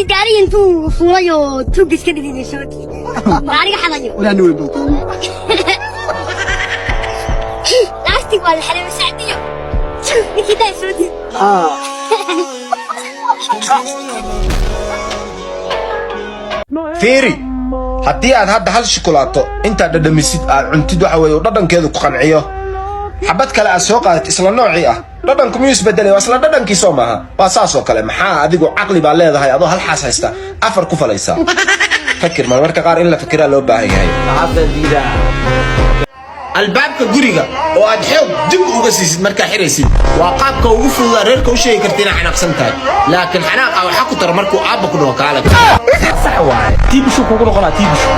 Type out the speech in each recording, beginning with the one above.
ninkii gaari intuu fuulayo tuugis ka dhigay shirki gaariga xalayo ولا نولدو لاستيك ولا حليب سعديو ninkii daa soo فيري haddii aad hadda hal shukulaato intaad dhadhamisid aad cuntid waxa weeye dhadhankeedu ku qanciyo xabad kale aad soo qaadat isla noocii ah dhadhanku miyuu isbedelay waa isla dhadhankii soo maaha waa saas oo kale maxaa adigu caqli baa leedahay adoo hal xaas haysta afar ku falaysa fakir marmarka qaar in la fikiraa loo baahan yahay albaabka guriga oo aad xoog dib uga siisid markaa xiraysid waa qaabka ugu fududaa reerka u sheegi karta inaa xanaaqsan tahay laakiin xanaaq ah waxaa ku tara markuu aabba ku dhaho kaale sax waaye tiibishu kugu noqonaa tiibishu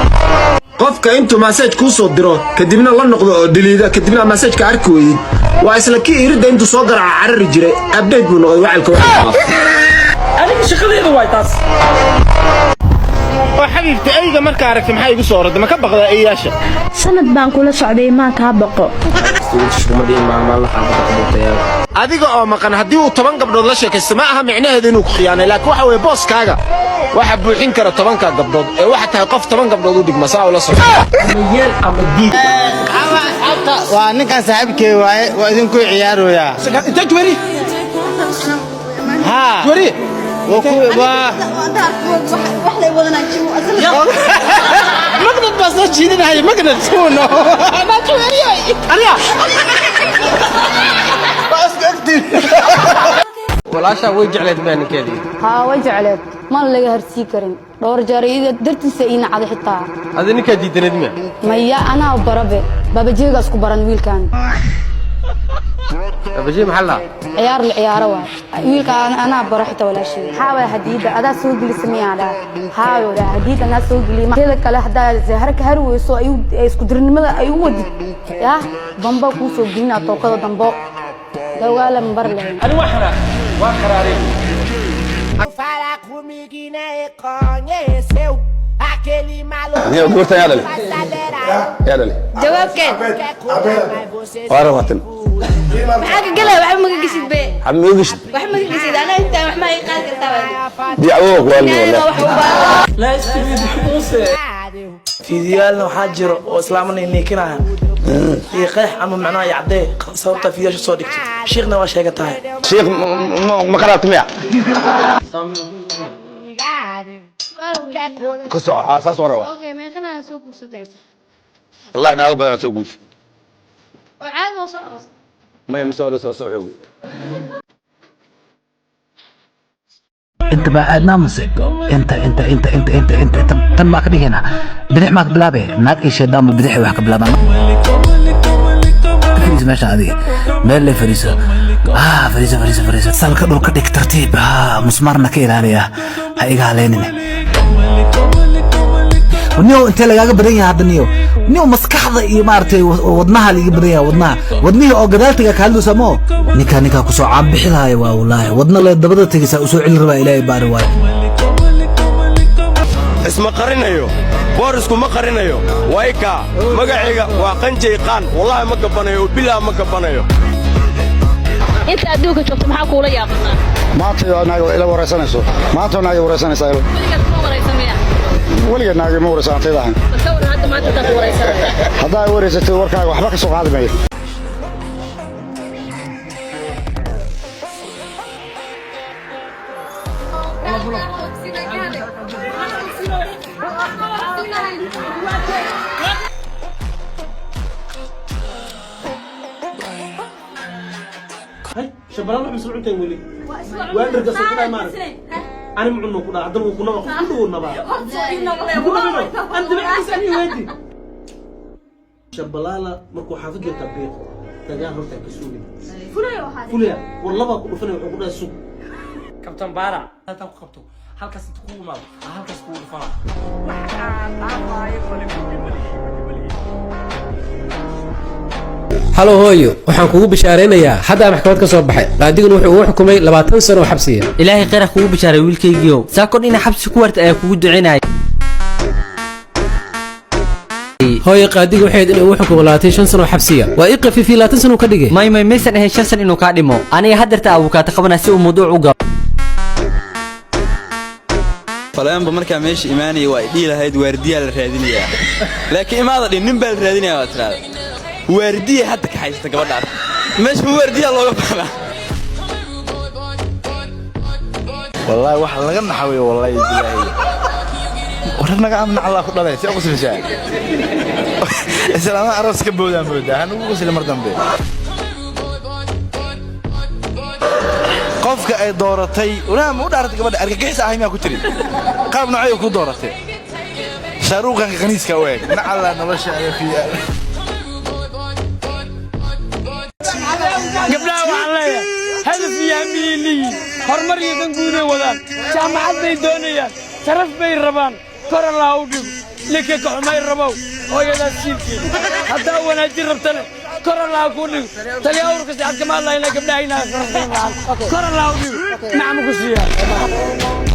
qofka intuu message kuu soo diro kadibna la noqdo oo diliida kadibna message-ka arki weydid waa isla kii iridda intuu soo garaaca carari jiray update buu noqday wacalka aniga shaqadeedu waa taas وحبيبتي أيها مركا عرفت محاي بصورة ما كبغى أياشة سند بانكولا سعودي ما كابقو adiga oo maqan hadii uu 10 gabdhood la sheekaysto ma aha micnaheedu inuu ku khiyaanay laakiin waxa way booskaaga waxa buuxin kara 10 ka gabdhood ee waxa tahay qof 10 gabdhood u dhigma saa la soo miyeel ama diid waa ninkan saaxiibkay waaye waa idinku ciyaarooya inta jwari ha jwari مقدر بس تشيلين هاي مقدر تكونه انا جواري اريا بس اكتب ولا شيء وجعلت بينك كذي ها وجعلت ما لقى هرسي كريم دور جاري درت سئين عاد حتى هذا نك جديد ندمه ميا انا وبربه بابا جيغا اسكو بران ويل كان بجي محلها عيار العياره واي ويل كان انا برحته ولا شيء حاول حديده ادا سو غلي سمياده حاول حديده انا سو غلي ما كده كلا حدا زهرك هرويسو اي اسكو درنimada ay u wadid ya bamba ku soo gina tookada dambo dawala mbar leh ani waxna waa qaraareen fala comigo e nem conheceu aquele maluco يا دكتور يا دلي يا دلي جواب كان وارمتن maxaa galay waxa ma gashid be حميدش waxa ma gashid ana inta wax ma ay qaad kartaa دي عوق والله لا استفيد حوسه فيديوهاتنا waxaa jiro oo islaamana neekinaya iyo qeex ama macnaa yacday sababta fiidiyoasha soo dhigto sheekhna waa sheegatahay شيخ ما قرأت مياه كسر أساس ورا اوكي ما كان اسوق وسديت الله ينعم بنا سوق وعاد وصل ما يمسوا سوق انت بعد نامسك انت تم ما كدي هنا بدح ما بلابه ناق ايش دام بدح wax ka bilaabaan فريسة ماشي هذه مال اللي فريسة فريسة سالك دول كدك ترتيب مسمارنا كيل عليها هايقا علينا ونيو انت لقاقا بدنيا هذا نيو مسكحضة اي مارتي ودناها اللي بدنيا ودنيها او قدالتك كهلو سمو نيكا كسو عام بحلها يا والله ودنا اللي دبدا تيسا وسو علي ربا الهي باري واي اسم قرنيو بورسكو ما قرنيو وايكا مقعيقا وقنجي قان والله ما قبنيو بلا ما قبنيو انت ادوك جوجت maxaa kuula yaaqana maanta anaga ila wareysanayso maanta anaga wareysanayso waliga anaga ma wareysantayda sawir hadda maanta ka wareysanaysa hadaa wareysatay warkaaga waxba ka soo qaadi maayo شبران مسؤول عن تمويلي وين رجع سكنا مار أنا معنا كنا عدنا كنا كنا نبا أنت بتسألني ويدي شبلالا مركو حافظ لك البيت تجاه رتك كسولي فليا والله بقول فليا وقول السوق كابتن بارا لا تنقبته هل كاس تكون ما هل كاس تكون فرا هلو هويو waxaan kugu bishaareynayaa hadda maxkamad ka soo baxay qaadiguna wuxuu u xukumay 20 sano oo xabsiya ilaahay khayr kugu bishaaray wiilkaygiyo saakon ina xabsi ku warta ayaa kugu ducinay hooyo qaadiga waxay inuu u xukumo 25 sano oo xabsiya waa iqafi fi 20 sano ka dhigay may meesan ahay 5 sano inuu ka dhimo aniga hadarta abukaata qabana si uu mawduuc u galo فلان بمركا ماشي إيماني وإدي لهيد واردية الرادينية لكن إماذا دي نمبل الرادينية واتراد واردية حتى كحيستك بدار مش هو واردية الله يبقى والله واحد لقنا حوي والله يجلي ورنا قام على خد الله سي اقسم شاي السلام عروس كبودا مودا هنو قسل مردن بي qofka ay dooratay una ma u dhaartay gabadha argagixis ah ma ku tiri qaab nooc ku dooratay sharuuqan qaniiska weeg nacala nolosha ay fiican gabdhaha waxaan leeyahay hadaf yaamiili horumar iyo dan guud ay wadaan jaamacad bay doonayaan sharaf bay rabaan kor Allah u dhig lika ka xumay rabow hooyada siilkeeda hadaa wanaajin rabtana kor Allah ku dhig taliya urka saacad kama Allah ila gabdhaha ina kor Allah u dhig macmu ku siiyaa